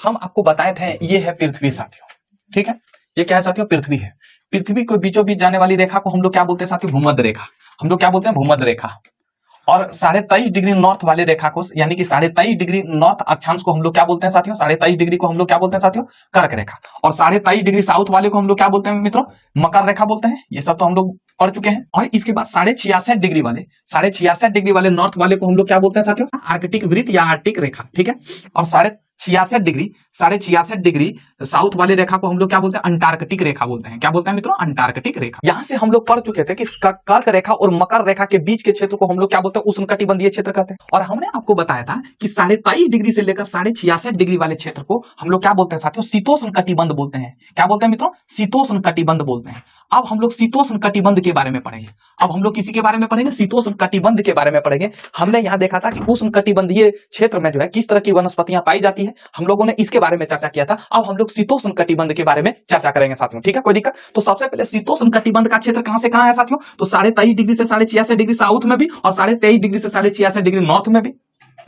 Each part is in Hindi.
हम आपको बताए थे ये है पृथ्वी साथियों, ठीक है। ये क्या है साथियों? पृथ्वी है। पृथ्वी को बीचों बीच जाने वाली रेखा को हम लोग क्या बोलते हैं साथियों? भूमध्य रेखा। हम लोग क्या बोलते हैं? भूमध्य रेखा। और 23.5 डिग्री नॉर्थ वाले रेखा को, यानी कि 23.5 डिग्री नॉर्थ अक्षांश को हम लोग क्या बोलते हैं साथियों? 23.5 डिग्री को हम लोग क्या बोलते हैं साथियों? कर्क रेखा। और 23.5 डिग्री साउथ वाले को हम लोग क्या बोलते हैं मित्रों? मकर रेखा बोलते हैं। ये सब तो हम लोग पढ़ चुके हैं। और इसके बाद 66.5 डिग्री वाले, 66.5 डिग्री वाले नॉर्थ वाले को हम लोग क्या बोलते हैं साथियों? आर्कटिक वृत्त या आर्कटिक रेखा, ठीक है। और 66.5 डिग्री साउथ वाले रेखा को हम लोग क्या बोलते हैं? अंटार्कटिक रेखा बोलते हैं। क्या बोलते हैं मित्रों? अंटार्कटिक रेखा। यहां से हम लोग पढ़ चुके थे कि कर्क रेखा और मकर रेखा के बीच के क्षेत्र को हम लोग क्या बोलते हैं? उष्णकटिबंधीय क्षेत्र कहते हैं। और हमने आपको बताया था कि 23.5 डिग्री से लेकर 66.5 डिग्री वाले क्षेत्र को हम लोग क्या बोलते हैं साथियों? शीतोष्ण कटिबंध बोलते हैं। क्या बोलते हैं मित्रों? शीतोष्ण कटिबंध बोलते हैं। अब हम लोग शीतोष्ण कटिबंध के बारे में पढ़ेंगे। अब हम लोग किसी के बारे में पढ़ेंगे? शीतोष्ण कटिबंध के बारे में पढ़ेंगे। हमने यहां देखा था कि उष्ण कटिबंधीय क्षेत्र में जो है किस तरह की वनस्पतियां पाई जाती है, हम लोगों ने इसके बारे में चर्चा किया था। अब हम लोग शीतोष्ण कटिबंध के बारे में चर्चा करेंगे साथियों, ठीक है। कोई दिक्कत? तो सबसे पहले शीतोष्ण कटिबंध का क्षेत्र कहां से कहां है साथियों? तो 23.5 डिग्री से 66.5 डिग्री साउथ में भी और 23.5 डिग्री से 66.5 डिग्री नॉर्थ में भी।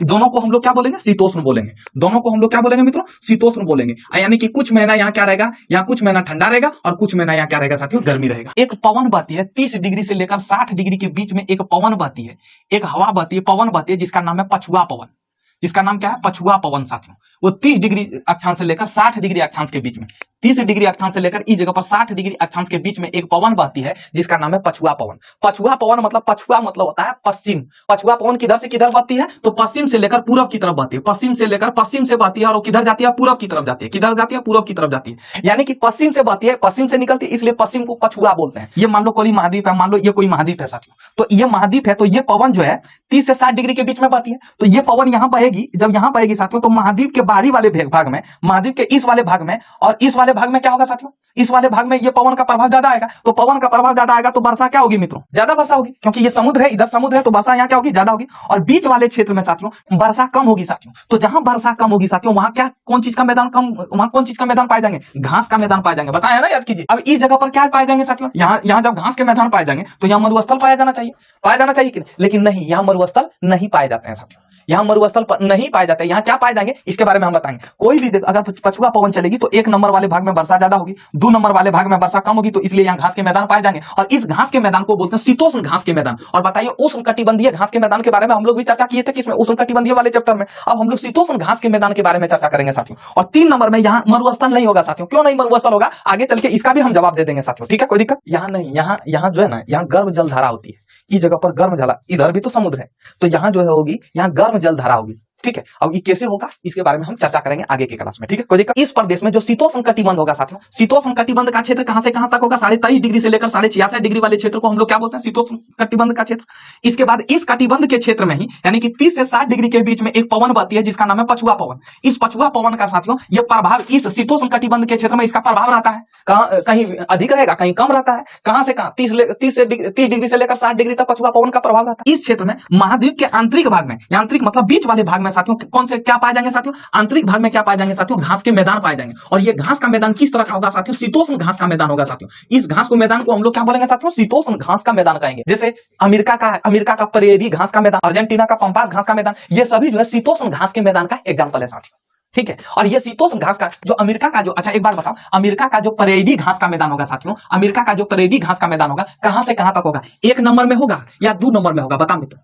दोनों को हम लोग क्या बोलेंगे? शीतोष्ण बोलेंगे। दोनों को हम लोग क्या बोलेंगे मित्रों? शीतोष्ण बोलेंगे। यानी कि कुछ महीना यहाँ क्या रहेगा? यहाँ कुछ महीना ठंडा रहेगा और कुछ महीना यहाँ क्या रहेगा साथियों? गर्मी रहेगा। एक पवन बहती है 30 डिग्री से लेकर 60 डिग्री के बीच में। एक पवन बहती है, एक हवा बहती है, पवन बहती है, जिसका नाम है पछुआ पवन। जिसका नाम क्या है? पछुआ पवन साथियों। वो 30 डिग्री अक्षांश से लेकर 60 डिग्री अक्षांश के बीच में, 30 डिग्री अक्षांश से लेकर इस जगह पर 60 डिग्री अक्षांश के बीच में एक पवन बहती है, जिसका नाम है पछुआ पवन। पछुआ पवन मतलब, पछुआ मतलब होता है पश्चिम। पछुआ पवन किधर से किधर बहती है? तो पश्चिम से लेकर पूरब की तरफ बहती है। पश्चिम से लेकर पश्चिम से बहती है और वो किधर जाती है? पूरब की तरफ जाती है। किधर जाती है? पूरब की तरफ जाती है। यानी कि पश्चिम से बहती है, पश्चिम से निकलती है, इसलिए पश्चिम को पछुआ बोलते हैं। ये मान लो कोई महाद्वीप है, मान लो ये कोई महाद्वीप है साथियों, तो ये महाद्वीप है, तो ये पवन जो है 30 से 60 डिग्री के बीच में बहती है। तो ये पवन यहां बहेगी, जब यहां बहेगी साथियों, तो महाद्वीप के बाहरी वाले भाग में, महाद्वीप के इस वाले भाग में और इस वाले भाग में क्या होगा साथियों? इस वाले भाग में ये पवन का प्रभाव ज्यादा आएगा। तो पवन का प्रभाव ज्यादा आएगा तो वर्षा क्या होगी मित्रों? ज्यादा वर्षा होगी, क्योंकि ये समुद्र है, इधर समुद्र है, तो वर्षा यहाँ क्या होगी? ज्यादा होगी। और बीच वाले क्षेत्र में साथियों वर्षा कम होगी साथियों। तो जहां वर्षा कम होगी साथियों, वहां क्या, कौन चीज का मैदान कम, वहां कौन चीज का मैदान पाए जाएंगे? घास का मैदान पाए जाएंगे। बताया ना, याद कीजिए। अब इस जगह पर क्या पाए जाएंगे साथियों? यहाँ जब घास के मैदान पाए जाएंगे तो यहाँ मरुस्थल पाया जाना चाहिए। पाया जाना चाहिए कि नहीं? लेकिन नहीं, यहाँ मरुस्थल नहीं पाए जाते हैं साथियों। यहाँ मरुस्थल नहीं पाए जाते। यहाँ क्या पाए जाएंगे इसके बारे में हम बताएंगे। कोई भी अगर पछुआ पवन चलेगी तो 1 नंबर वाले भाग में वर्षा ज्यादा होगी, 2 नंबर वाले भाग में वर्षा कम होगी, तो इसलिए यहाँ घास के मैदान पाए जाएंगे। और इस घास के मैदान को बोलते हैं शीतोष्ण घास के मैदान। और बताइए, उष्ण कटिबंधीय घास के मैदान के बारे में हम लोग भी चर्चा किए थे किसमें? उष्ण कटिबंधीय वाले चैप्टर में। अब हम लोग शीतोष्ण घास के मैदान के बारे में चर्चा करेंगे साथियों। और 3 नंबर में यहाँ मरुस्थल नहीं होगा साथियों। क्यों नहीं मरुस्थल होगा? आगे चल के इसका भी हम जवाब दे देंगे साथियों, ठीक है। कोई दिक्कत? यहाँ नहीं, यहाँ जो है ना, यहाँ गर्म जल धारा होती है। इस जगह पर गर्म जल, इधर भी तो समुद्र है, तो यहाँ जो है होगी, यहाँ गर्म जल धारा होगी, ठीक है। अब ये कैसे होगा इसके बारे में हम चर्चा करेंगे आगे की क्लास में, ठीक है। कोई दिक्कत? इस प्रदेश में जो शीतोष्ण कटिबंध होगा साथियों, शीतोष्ण कटिबंध का क्षेत्र कहां से कहां तक होगा? 23.5 डिग्री से लेकर 66.5 डिग्री वाले क्षेत्र को हम लोग क्या बोलते हैं? शीतोष्ण कटिबंध का क्षेत्र। इसके बाद इस कटिबंध के क्षेत्र में ही, यानी कि 30 से 60 डिग्री के बीच में एक पवन बहती है, जिसका नाम है पछुआ पवन। इस पछुआ पवन का साथियों ये प्रभाव इस शीतोष्ण कटिबंध के क्षेत्र में इसका प्रभाव रहता है। कहीं अधिक रहेगा, कहीं कम रहता है। कहां से कहां? 30 डिग्री से लेकर 60 डिग्री तक पछुआ पवन का प्रभाव रहता है। इस क्षेत्र में महाद्वीप के आंतरिक भाग में, आंतरिक मतलब बीच वाले भाग में साथियों, कौन से क्या पाए जाएंगे साथियों? आंतरिक भाग में क्या पाए जाएंगे साथियों? घास के मैदान पाए जाएंगे। और ये घास का मैदान किस तरह का होगा साथियों? शीतोष्ण घास का मैदान होगा साथियों। इस घास को मैदान को हम लोग क्या बोलेंगे साथियों? शीतोष्ण घास का मैदान कहेंगे। जैसे अमेरिका का प्रेरी घास का मैदान, अर्जेंटीना का पंपास घास का मैदान, ये सभी जो है शीतोष्ण घास के मैदान का एग्जाम्पल है साथियों, ठीक है। और ये शीतोष्ण घास का जो अमेरिका का जो, अच्छा एक बात बताओ, अमेरिका का जो परेडी घास का मैदान होगा साथियों, अमेरिका का जो परेडी घास का मैदान होगा, कहां से कहां तक होगा? 1 नंबर में होगा या 2 नंबर में होगा? बताओ मित्रों,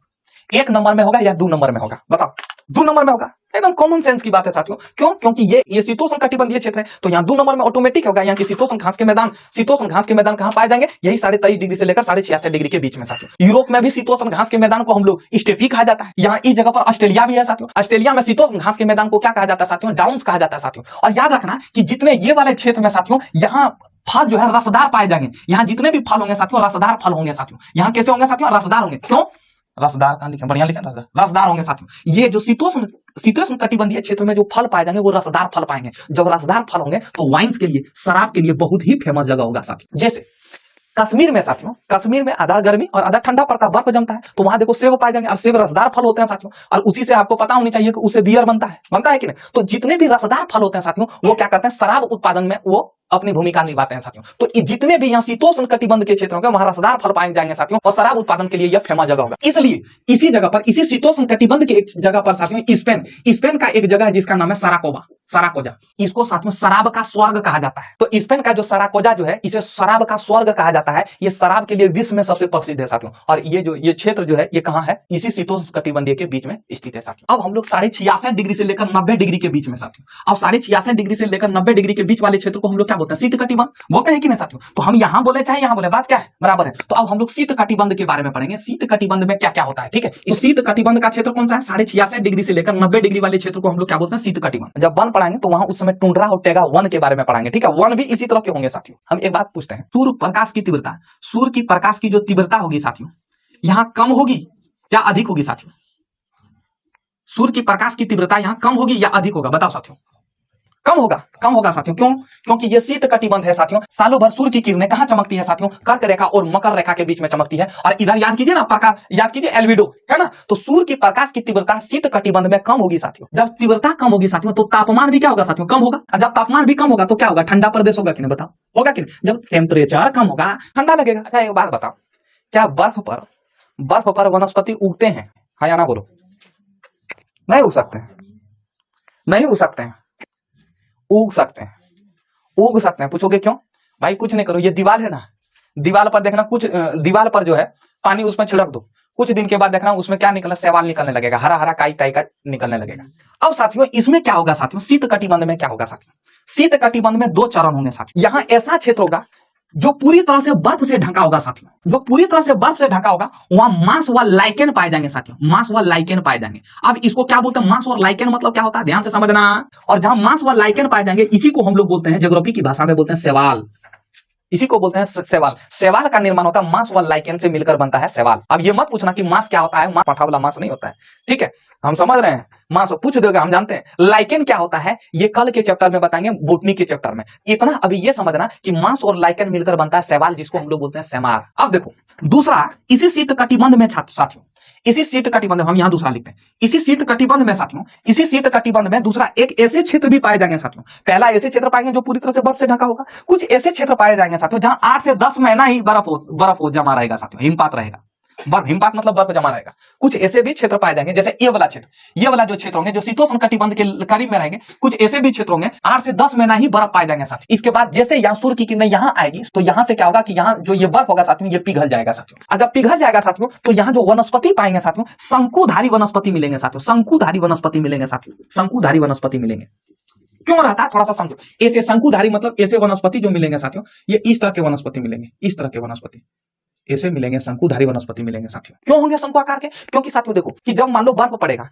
1 नंबर में होगा या 2 नंबर में होगा? बताओ। 2 नंबर में होगा। एकदम कॉमन सेंस की बात है साथियों। क्यों? क्योंकि ये शीतोष्ण कटिबंधीय क्षेत्र है, तो यहाँ 2 नंबर में ऑटोमेटिक होगा। यहाँ की शीतोष्ण घास के मैदान कहां पाए जाएंगे? यही 23.5 डिग्री से लेकर 66.5 डिग्री के बीच में साथियों। यूरोप में भी शीतोष्ण घास के मैदान को हम लोग स्टेपी कहा जाता है। यहाँ इस जगह पर ऑस्ट्रेलिया भी है साथियों। ऑस्ट्रेलिया में शीतोष्ण घास के मैदान को क्या कहा जाता है साथियों? डाउन्स कहा जाता है साथियों। और याद रखना कि जितने ये वाले क्षेत्र में साथियों, यहाँ फल जो है रसदार पाए जाएंगे। यहाँ जितने भी फल होंगे साथियों, रसदार फल होंगे साथियों। यहाँ कैसे होंगे साथियों? रसदार होंगे। क्यों रसदार? कहां लिखा? बढ़िया लिखा, रसदार होंगे साथियों। ये जो शीतोष्ण कटिबंधीय क्षेत्र में जो फल पाए जाएंगे वो रसदार फल पाएंगे। जब रसदार फल होंगे तो वाइन्स के लिए, शराब के लिए बहुत ही फेमस जगह होगा साथियों। जैसे कश्मीर में साथियों, कश्मीर में आधा गर्मी और आधा ठंडा पड़ता है, बर्फ जमता है, तो वहां देखो सेब पाए जाएंगे। और सेब रसदार फल होते हैं साथियों, और उसी से आपको पता होनी चाहिए कि उससे बियर बनता है कि नहीं? तो जितने भी रसदार फल होते हैं साथियों, वो क्या करते हैं? शराब उत्पादन में वो अपनी भूमिका निभाते हैं साथियों। तो जितने भी यहाँ शीतोष्ण कटिबंध के क्षेत्रों के वहां रसदार फल पाए जाएंगे साथियों, और शराब उत्पादन के लिए यह फेमस जगह होगा। इसलिए इसी जगह पर, इसी शीतोष्ण कटिबंध के एक जगह पर साथियों स्पेन का एक जगह है जिसका नाम है सराकोजा। इसको साथ में शराब का स्वर्ग कहा जाता है। तो स्पेन का जो सराकोजा जो है, इसे शराब का स्वर्ग कहा जाता है। ये शराब के लिए विश्व में सबसे प्रसिद्ध है साथियों। और ये क्षेत्र जो है ये कहाँ है, इसी शीतोष्ण कटिबंधीय के बीच में स्थित है साथियों। अब हम लोग 66.5 डिग्री से लेकर 90 डिग्री के बीच में साथियों, अब 66.5 डिग्री से लेकर 90 डिग्री के बीच वाले क्षेत्र को हम लोग क्या बोलते हैं, शीत कटिबंध बोलते हैं कि नहीं साथियों। तो हम यहाँ बोले चाहे यहाँ बोले, बात क्या है, बराबर है। तो अब हम लोग शीत कटिबंध के बारे में पढ़ेंगे, शीत कटिबंध में क्या क्या होता है, ठीक है। इस शीत कटिबंध का क्षेत्र कौन सा है, 66.5 डिग्री से लेकर 90 डिग्री वाले क्षेत्र को हम लोग क्या बोलते हैं, शीत कटिबंध। जब वन पढ़ाएंगे तो वहां उस समय टुंड्रा और टेगा वन के बारे में पढ़ाएंगे, ठीक है। वन भी इसी तरह के होंगे साथियों। हम एक बात पूछते हैं, सूर्य प्रकाश की तीव्रता, सूर्य की प्रकाश की जो तीव्रता होगी साथियों, यहां कम होगी या अधिक होगी साथियों? सूर्य की प्रकाश की तीव्रता यहां कम होगी या अधिक होगा, बताओ साथियों? कम होगा साथियों। क्यों? क्योंकि ये शीत कटिबंध है साथियों। सालों भर सूर्य की किरणें कहां चमकती है साथियों, कर्क रेखा और मकर रेखा के बीच में चमकती है। और इधर याद कीजिए ना, प्रकाश याद कीजिए, एल्बिडो है ना। तो सूर्य की प्रकाश की तीव्रता शीत कटिबंध में कम होगी साथियों। जब तीव्रता कम होगी साथियों तो तापमान भी क्या होगा साथियों, कम होगा। और जब तापमान भी कम होगा तो क्या होगा, ठंडा प्रदेश होगा कि नहीं, बताओ होगा कि नहीं। जब टेम्परेचर कम होगा ठंडा लगेगा। अच्छा एक बात बताओ, क्या बर्फ पर वनस्पति उगते हैं, हाँ या ना बोलो? नहीं उग सकते हैं, नहीं उग सकते हैं, उग सकते हैं। पूछोगे क्यों? भाई कुछ नहीं करो, ये दीवार है ना, दीवार पर देखना, कुछ दीवार पर जो है पानी उसमें छिड़क दो, कुछ दिन के बाद देखना उसमें क्या निकलना, शैवाल निकलने लगेगा, हरा हरा काई का निकलने लगेगा। अब साथियों इसमें क्या होगा साथियों, शीत कटिबंध में क्या होगा साथियों, शीत कटिबंध में 2 चरण होंगे साथियों। यहाँ ऐसा क्षेत्र होगा जो पूरी तरह से बर्फ से ढका होगा साथियों, जो पूरी तरह से बर्फ से ढका होगा, वहां मांस व लाइकेन पाए जाएंगे साथियों, मांस व लाइकेन पाए जाएंगे। अब इसको क्या बोलते हैं, मांस और लाइकेन मतलब क्या होता है, ध्यान से समझना। और जहां मांस व लाइकेन पाए जाएंगे इसी को हम लोग बोलते हैं, ज्योग्राफी की भाषा में बोलते हैं शैवाल। इसी को बोलते हैं शैवाल। शैवाल का निर्माण होता है मांस व लाइकेन से मिलकर बनता है शैवाल। अब ये मत पूछना कि मांस क्या होता है, मांस पठा वाला मांस नहीं होता है, ठीक है, हम समझ रहे हैं। मांस पूछ दोगे, हम जानते हैं। लाइकेन क्या होता है ये कल के चैप्टर में बताएंगे, बोटनी के चैप्टर में। इतना अभी ये समझना कि मांस और लाइकेन मिलकर बनता है शैवाल, जिसको हम लोग बोलते हैं सेमार। अब देखो दूसरा, इसी शीत कटिबंध में साथियों, इसी शीत कटिबंध, हम यहां दूसरा लिखते हैं, इसी शीत कटिबंध में साथियों, इसी शीत कटिबंध में दूसरा एक ऐसे क्षेत्र भी पाए जाएंगे साथियों। पहला ऐसे क्षेत्र पाएंगे जो पूरी तरह से बर्फ से ढका होगा, कुछ ऐसे क्षेत्र पाए जाएंगे साथियों जहां 8 से 10 महीना ही बर्फ जमा रहेगा साथियों, हिमपात रहेगा। हिमपात मतलब बर्फ जमा रहेगा। कुछ ऐसे भी क्षेत्र पाए जाएंगे, जैसे ये वाला क्षेत्र, ये वाला जो क्षेत्र होंगे जो शीतोष्ण कटिबंध के करीब में रहेंगे, कुछ ऐसे भी क्षेत्र होंगे 8 से 10 महीना ही बर्फ पाए जाएंगे साथियों। इसके बाद जैसे यहाँ सूर्य की किरणें यहाँ आएगी तो यहाँ से क्या होगा कि यहाँ जो ये बर्फ होगा साथियों, ये पिघल जाएगा साथियों। और जब पिघल जाएगा साथियों तो यहाँ जो वनस्पति पाएंगे साथियों, शंकुधारी वनस्पति मिलेंगे साथियों, शंकुधारी वनस्पति मिलेंगे साथियों, शंकुधारी वनस्पति मिलेंगे। क्यों रहता है थोड़ा सा समझो। ऐसे शंकुधारी मतलब ऐसे वनस्पति जो मिलेंगे साथियों, ये इस तरह के वनस्पति मिलेंगे, इस तरह के वनस्पति ऐसे मिलेंगे, शंकुधारी वनस्पति मिलेंगे साथियों। क्यों होंगे शंकु आकार के? क्योंकि साथियों देखो कि जब मान लो बर्फ पड़ेगा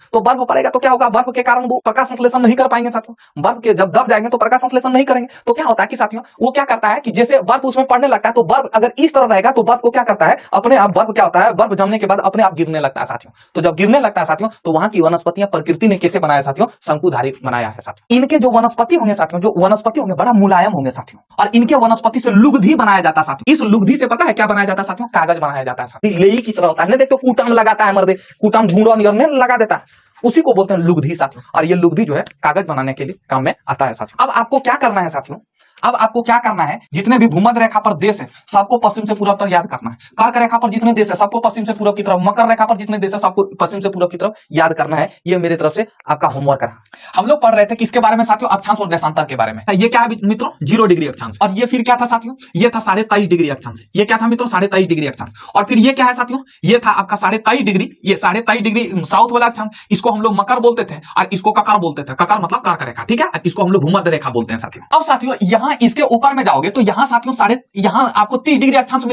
तो क्या होगा, बर्फ के कारण वो प्रकाश संश्लेषण नहीं कर पाएंगे साथियों। बर्फ के जब दब जाएंगे तो प्रकाश संश्लेषण नहीं करेंगे, तो क्या होता है कि साथियों वो क्या करता है कि जैसे बर्फ उसमें पड़ने लगता है, तो बर्फ अगर इस तरह रहेगा तो बर्फ को क्या करता है, अपने आप बर्फ क्या होता है, बर्फ जमने के बाद अपने आप गिरने लगता है साथियों। तो जब गिरने लगता है साथियों तो वहां की वनस्पतियां प्रकृति ने कैसे बनाया साथियों, शंकुधारी बनाया है साथियों। इनके जो वनस्पति होंगे साथियों, जो वनस्पति होंगे बड़ा मुलायम होंगे साथियों, और इनके वनस्पति से लुगदी बनाया जाता है साथियों। इस लुगदी से पता है क्या बनाया जाता है साथियों, कागज बनाया जाता है। लेई की तरह होता है, देखो कूटम लगाता है, मर्दे कूटम ढूंढो निगलने लगा देता है, उसी को बोलते हैं लुगदी साथियों। और ये लुगदी जो है कागज बनाने के लिए काम में आता है साथियों। अब आपको क्या करना है साथियों, अब आपको क्या करना है, जितने भी भूमध्य रेखा पर देश है सबको पश्चिम से पूर्व तक याद करना है। कर्क रेखा पर जितने देश है सबको पश्चिम से पूर्व की तरफ, मकर रेखा पर जितने देश है सबको पश्चिम से पूर्व की तरफ याद करना है। ये मेरे तरफ से आपका होमवर्क है। हम लोग पढ़ रहे थे किसके बारे में साथियों, अक्षांश और देशांतर के बारे में। ये क्या है मित्रों, 0 डिग्री अक्षांश। और ये फिर क्या था साथियों, ये था 23.5 डिग्री अक्षांश। ये क्या था मित्रों, 23.5 डिग्री अक्षांश। और फिर ये क्या है साथियों, ये था आपका 23.5 डिग्री, ये 23.5 डिग्री साउथ वाला अक्षांश। इसको हम लोग मकर बोलते थे और इसको ककर बोलते थे। ककर मतलब कर्क रेखा, ठीक है। इसको हम लोग भूमध्य रेखा बोलते हैं साथियों। अब साथियों यहाँ इसके ऊपर में जाओगे तो यहाँ साथियों यहाँ आपको 30 डिग्री अक्षांश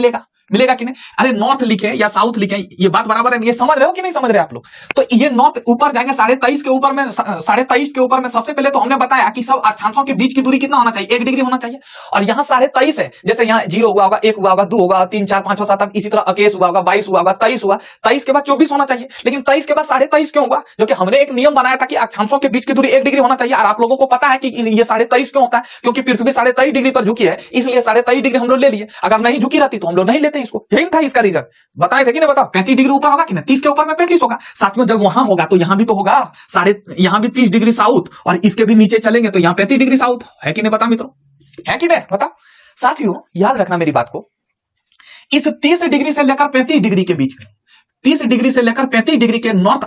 मिलेगा कि नहीं। अरे नॉर्थ लिखे या साउथ लिखे, ये बात बराबर है, ये समझ रहे हो कि नहीं समझ रहे आप लोग। तो ये नॉर्थ ऊपर जाएंगे 23.5 के ऊपर में, 23.5 के ऊपर में सबसे पहले तो हमने बताया कि सब अक्षांशों के बीच की दूरी कितना होना चाहिए, 1 डिग्री होना चाहिए। और यहाँ 23.5 है, जैसे यहाँ 0 हुआ होगा, 1 हुआ होगा, 2 होगा, 3 4 5 6 7 इसी तरह 21 हुआ होगा, 22 हुआ होगा, 23 हुआ, 23 के बाद 24 होना चाहिए। लेकिन 23 के बाद 23.5 क्यों हुआ, जो कि हमने एक नियम बनाया था कि अक्षांशों के बीच की दूरी 1 डिग्री होना चाहिए। और आप लोगों को पता है कि ये 23.5 क्यों होता है, क्योंकि पृथ्वी 23.5 डिग्री पर झुकी है, इसलिए 23.5 डिग्री हम लोग ले लिए। अगर नहीं झुकी रहती तो हम लोग नहीं लेते इसको, यही था इसका रीजन। बताए थे कि नहीं, बताओ 35 डिग्री ऊपर होगा कि नहीं, 30 के ऊपर में 35 होगा साथियों। जब वहां होगा तो यहां भी तो होगा, यहाँ भी 30 डिग्री साउथ, और इसके भी नीचे चलेंगे तो यहाँ 35 डिग्री साउथ है कि नहीं, बता मित्रों। है कि नहीं बताओ साथियों। याद रखना मेरी बात को, इस 30 डिग्री से लेकर 35 डिग्री के बीच में, 30 डिग्री से लेकर 35 डिग्री के नॉर्थ,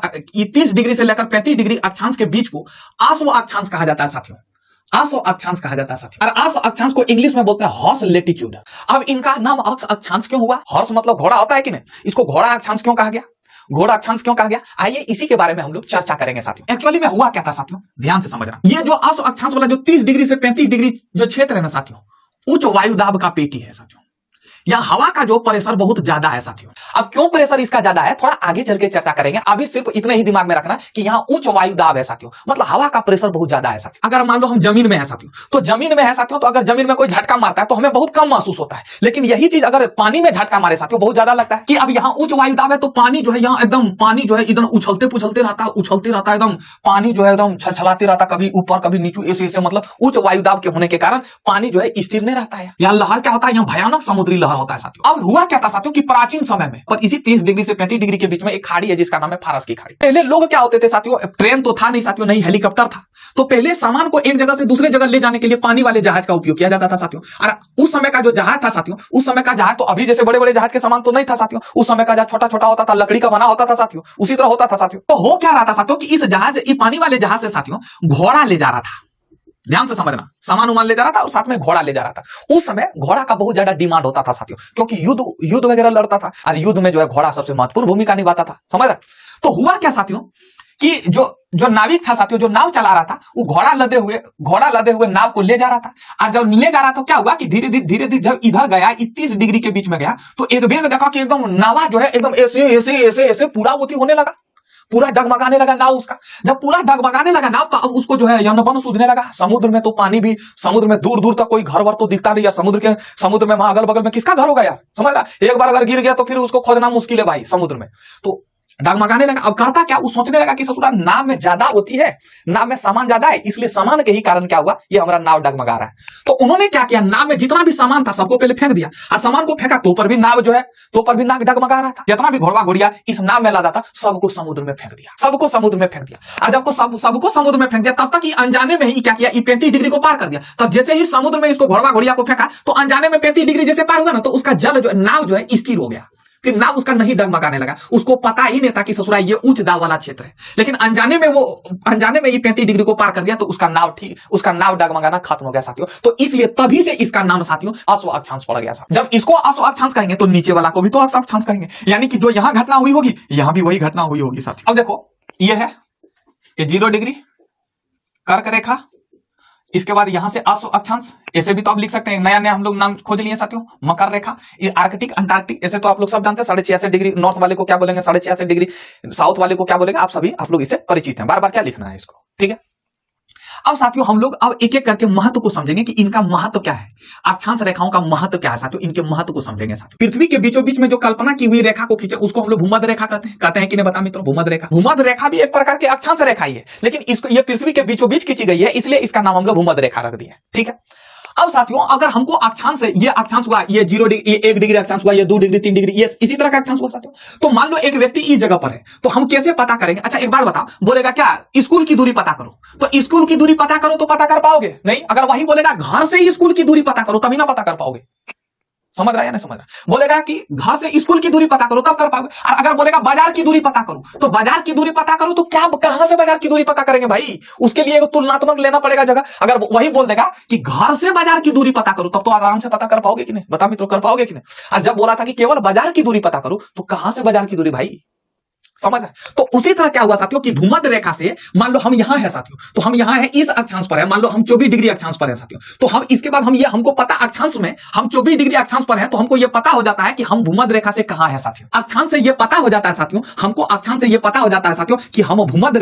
30 डिग्री से लेकर 35 डिग्री अक्षांश के बीच को आसो अक्षांश कहा जाता है साथियों। आसो अक्षांश कहा जाता है साथियों। और आसो अक्षांश को इंग्लिश में बोलते हैं हॉर्स लेटिट्यूड। अब इनका नाम अक्षांश क्यों हुआ? हॉर्स मतलब घोड़ा होता है कि नहीं, इसको घोड़ा अक्षांश क्यों कहा गया, घोड़ा अक्षांश क्यों कहा गया? आइए इसी के बारे में हम लोग चर्चा करेंगे साथियों। एक्चुअली में हुआ क्या था साथियों, ध्यान से समझना। ये जो आसो अक्षांश वाला जो 30 डिग्री से 35 डिग्री जो क्षेत्र है ना साथियों, उच्च वायुदाब का पेटी है साथियों। यहाँ हवा का जो प्रेशर बहुत ज्यादा है साथियों। अब क्यों प्रेशर इसका ज्यादा है थोड़ा आगे चल के चर्चा करेंगे, अभी सिर्फ इतने ही दिमाग में रखना कि यहाँ उच्च वायुदाब है साथियों, मतलब हवा का प्रेशर बहुत ज्यादा है साथियों। अगर मान लो हम जमीन में है साथियों, तो जमीन में है साथियों, तो अगर जमीन में कोई झटका मारता है तो हमें बहुत कम महसूस होता है, लेकिन यही चीज अगर पानी में झटका मारे साथियों बहुत ज्यादा लगता है। कि अब यहाँ उच्च वायुदाब है तो पानी जो है यहाँ एकदम, पानी जो है इधर उछलते पुछलते रहता है, उछलते रहता है एकदम, पानी जो है एकदम छलछलाते रहता है, कभी ऊपर कभी नीचे, ऐसे मतलब उच्च वायुदाब के होने के कारण पानी जो है स्थिर नहीं रहता है। यहाँ लहर क्या होता है, यहाँ भयानक समुद्री लहर होता है साथियों। अब हुआ क्या था साथियों कि प्राचीन समय में, पर इसी 30 डिग्री से 35 डिग्री के बीच में एक खाड़ी है जिसका नाम है फारस की खाड़ी। पहले लोग क्या होते थे साथियों, ट्रेन तो था नहीं साथियों, नहीं हेलीकॉप्टर था, तो पहले सामान को एक जगह से दूसरे जगह ले जाने के लिए पानी वाले जहाज का उपयोग किया जाता था साथियों। और उस समय का जो जहाज था साथियों, उस समय का जहाज तो अभी जैसे बड़े बड़े जहाज के सामान तो नहीं था साथियों, उस समय का जहाज छोटा छोटा होता था, लकड़ी का बना होता था साथियों, उसी तरह होता था साथियों। तो हो क्या रहा था साथियों कि इस जहाज से, पानी वाले जहाज से साथियों घोड़ा ले जा रहा था। ध्यान से समझना, सामान उमान ले जा रहा था और साथ में घोड़ा ले जा रहा था। उस समय घोड़ा का बहुत ज्यादा डिमांड होता था साथियों, क्योंकि युद्ध वगैरह लड़ता था और युद्ध में जो है घोड़ा सबसे महत्वपूर्ण भूमिका निभाता था, समझ रहे। तो हुआ क्या साथियों कि जो नाविक था साथियों, जो नाव चला रहा था, वो घोड़ा लदे हुए नाव को ले जा रहा था। और जब ले जा रहा था क्या हुआ कि धीरे धीरे जब इधर गया, 30 डिग्री के बीच में गया, तो एक बेग देखा कि एकदम नावा जो है एकदम ऐसे पूरा वो होने लगा, पूरा डगमगाने लगा नाव उसका। जब पूरा डगमगाने लगा नाव, तो अब उसको जो है यमन सूझने लगा। समुद्र में तो पानी भी, समुद्र में दूर दूर तक कोई घर वर तो दिखता नहीं है, समुद्र में वहां अगल बगल में किसका घर होगा यार, समझ रहा। एक बार अगर गिर गया तो फिर उसको खोजना मुश्किल है भाई समुद्र में। तो डगमगाने लगा। अब करता क्या, वो सोचने लगा कि ससुरा नाव में ज्यादा होती है, नाव में सामान ज्यादा है, इसलिए सामान के ही कारण क्या हुआ, ये हमारा नाव डगमगा रहा है। तो उन्होंने क्या किया, नाव में जितना भी सामान था सबको पहले फेंक दिया, और सामान को फेंका तो पर भी नाव जो है, तो पर भी नाव डगमगा रहा था। जितना भी घोड़ा घोड़िया इस नाव में लदा था सबको समुद्र में फेंक दिया, सबको समुद्र में फेंक दिया। और जब सबको समुद्र में फेंक दिया, तब तक ही अनजाने में ही क्या किया, 35 डिग्री को पार कर दिया। तब जैसे ही समुद्र में इसको घोड़ा घोड़िया को फेंका, तो अनजाने में 35 डिग्री जैसे पार हुआ ना, तो उसका जल जो नाव जो है स्थिर हो गया। फिर नाव उसका नहीं डगमगाने लगा, उसको पता ही नहीं था कि ससुरा ये उच्च दाब वाला क्षेत्र है। लेकिन अनजाने में ये 35 डिग्री को पार कर दिया, तो उसका नाव डगमगाना खत्म हो गया साथियों। तो इसलिए तभी से इसका नाम साथियों आसो अक्षांश पड़ गया। जब इसको आसो अक्षांश कहेंगे तो नीचे वाला को भी तो आसो अक्षांश कहेंगे, यानी कि जो यहां घटना हुई होगी यहां भी वही घटना हुई होगी साथियों। अब देखो ये है, ये 0 डिग्री कर्क रेखा, इसके बाद यहां से आसो अक्षांश, ऐसे भी तो आप लिख सकते हैं, नया हम लोग नाम खोज लिए साथियों, मकर रेखा, ये आर्कटिक अंटार्कटिक, ऐसे तो आप लोग सब जानते हैं। 66.5 डिग्री नॉर्थ वाले को क्या बोलेंगे, 66.5 डिग्री साउथ वाले को क्या बोलेंगे, आप लोग इससे परिचित हैं, बार बार क्या लिखना है इसको, ठीक है। अब साथियों हम लोग अब एक एक करके महत्व को समझेंगे कि इनका महत्व क्या है, अक्षांश रेखाओं का महत्व क्या है साथियों, इनके महत्व को समझेंगे साथियों। पृथ्वी के बीचों बीच में जो कल्पना की हुई रेखा को खींचे उसको हम लोग भूमध्य रेखा कहते हैं कि नहीं बता मित्रों, भूमध्य रेखा भी एक प्रकार की अक्षांश रेखा ही है, लेकिन इसको ये पृथ्वी के बीचों बीच खींची गई है, इसलिए इसका नाम हम लोग भूमध्य रेखा रख दिए, ठीक है। अब साथियों अगर हमको अक्षांश से, ये अक्षांश हुआ, ये 0 डिग्री, ये 1 डिग्री अक्षांश हुआ, ये 2 डिग्री 3 डिग्री, ये इसी तरह का अक्षांश हुआ साथियों। तो मान लो एक व्यक्ति इस जगह पर है, तो हम कैसे पता करेंगे। अच्छा एक बार बताओ, बोलेगा क्या स्कूल की दूरी पता करो, तो स्कूल की दूरी पता करो तो पता कर पाओगे नहीं। अगर वही बोलेगा घर से स्कूल की दूरी पता करो तभी ना पता कर पाओगे, समझ रहा है या नहीं समझ रहा। बोलेगा कि घर से स्कूल की दूरी पता करो तब कर पाओगे। और अगर बोलेगा बाजार की दूरी पता करो, तो बाजार की दूरी पता करो, तो क्या कहां से बाजार की दूरी पता करेंगे भाई, उसके लिए एक तुलनात्मक लेना पड़ेगा जगह। अगर वही बोल देगा कि घर से बाजार की दूरी पता करो, तब तो आराम से पता कर पाओगे कि नहीं, बता मित्रों कर पाओगे कि नहीं। और जब बोला था कि केवल बाजार की दूरी पता करो, तो कहां से बाजार की दूरी भाई, समझ रहे। तो उसी तरह क्या हुआ साथियों कि भूमध्य रेखा से मान लो हम यहां है साथियों, तो हम यहां है इस अक्षांश पर है, मान लो हम 24 डिग्री अक्षांश पर है साथियों, तो हम इसके बाद हमको पता अक्षांश में हम 24 डिग्री अक्षांश पर है, तो हमको यह पता हो जाता है कि हम भूमध्य रेखा से कहां है साथियों। अक्षांश से यह पता हो जाता है साथियों, हमको अक्षांश से यह पता हो जाता है साथियों कि हम भूमध्य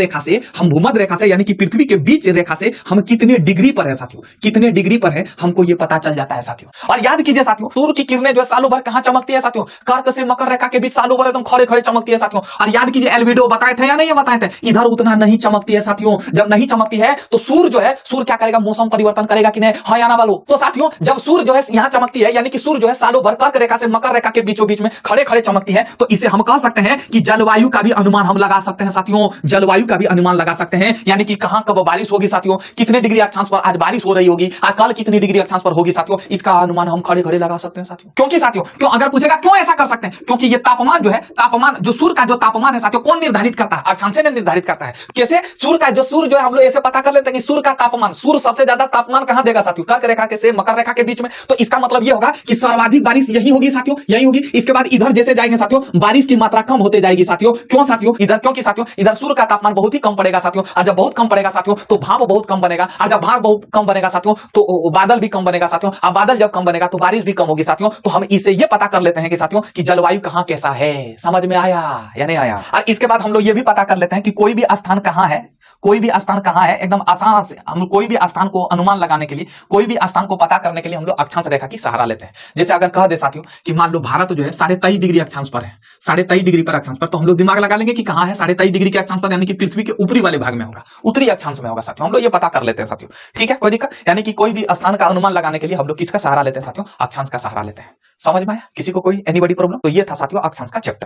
रेखा से यानी कि पृथ्वी के बीच रेखा से हम कितने डिग्री पर है साथियों, कितने डिग्री पर है हमको यह पता चल जाता है साथियों। और याद कीजिए साथियों, सूर्य की किरणें जो सालों भर कहां चमकती है साथियों, कर्क से मकर रेखा के बीच सालों भर एकदम खड़े खड़े चमकती है साथियों। और याद याद कीजिए एल्बिडो बताए थे या नहीं बताए थे, इधर उतना नहीं चमकती है साथियों। जब नहीं चमकती है तो सूर्य जो है, सूर्य क्या करेगा, मौसम परिवर्तन करेगा कि नहीं, हाँ या ना वालों। तो साथियों जब सूर्य जो है यहाँ चमकती है, यानी कि सूर्य जो है सालों भर कर्क रेखा से मकर रेखा के बीचों बीच में खड़े खड़े चमकती है, तो इसे हम कह सकते हैं कि जलवायु का भी अनुमान हम लगा सकते हैं साथियों, जलवायु का भी अनुमान लगा सकते हैं। यानी कि कहां कब बारिश होगी साथियों, कितने डिग्री अक्षांश पर आज बारिश हो रही होगी, आज कल कितनी डिग्री अक्षांश पर होगी साथियों, इसका अनुमान हम खड़े खड़े लगा सकते हैं साथियों। क्योंकि साथियों क्यों, अगर पूछेगा क्यों ऐसा कर सकते हैं, क्योंकि ये तापमान जो है, तापमान जो सूर्य का जो तापमान है साथियों, कौन निर्धारित करता है, अक्षांश ने निर्धारित करता है। कैसे, सूर्य का जो है हम लोग ऐसे पता कर लेते हैं कि सूर्य का तापमान, सूर्य सबसे ज्यादा तापमान कहां देगा साथियों, कर्क रेखा के से मकर रेखा के बीच में। तो इसका मतलब ये होगा कि सर्वाधिक बारिश यही होगी साथियों, यही होगी। इसके बाद इधर जैसे जाएंगे साथियों, बारिश की मात्रा कम होते जाएगी साथियों। क्यों साथियों, इधर क्योंकि साथियों इधर सूर्य का तापमान बहुत ही कम पड़ेगा साथियों, और जब बहुत कम पड़ेगा साथियों तो भाप बहुत कम बनेगा, और जब भाप बहुत कम बनेगा साथियों तो बादल भी कम बनेगा साथियों, और बादल जब कम बनेगा तो बारिश भी कम होगी साथियों। तो हम इसे ये पता कर लेते हैं कि साथियों कि जलवायु कहां कैसा है। समझ में आया या नहीं आया। और इसके बाद हम लोग ये भी पता कर लेते हैं कि कोई भी स्थान कहां है, कोई भी स्थान कहां है, एकदम आसान से हम कोई भी स्थान को अनुमान लगाने के लिए, कोई भी स्थान को पता करने के लिए हम लोग अक्षांश रेखा की सहारा लेते हैं। जैसे अगर कह दे साथियों कि मान लो भारत जो है 23.5 डिग्री अक्षांश पर है, 23.5 डिग्री पर अक्षांश पर, तो हम लोग दिमाग लगा लेंगे कि कहां है 23.5 डिग्री के अक्षांश पर, यानी कि पृथ्वी के ऊपरी वाले भाग में होगा, उत्तरी अक्षांश में होगा साथियों। हम लोग ये पता कर लेते हैं साथियों, ठीक है, कोई दिक्कत, यानी कि कोई भी स्थान का अनुमान लगाने के लिए हम लोग किसका सहारा लेते हैं साथियों, अक्षांश का सहारा लेते हैं। समझ में आया किसी को, कोई एनीबॉडी प्रॉब्लम। तो ये था साथियों अक्षांश का चैप्टर।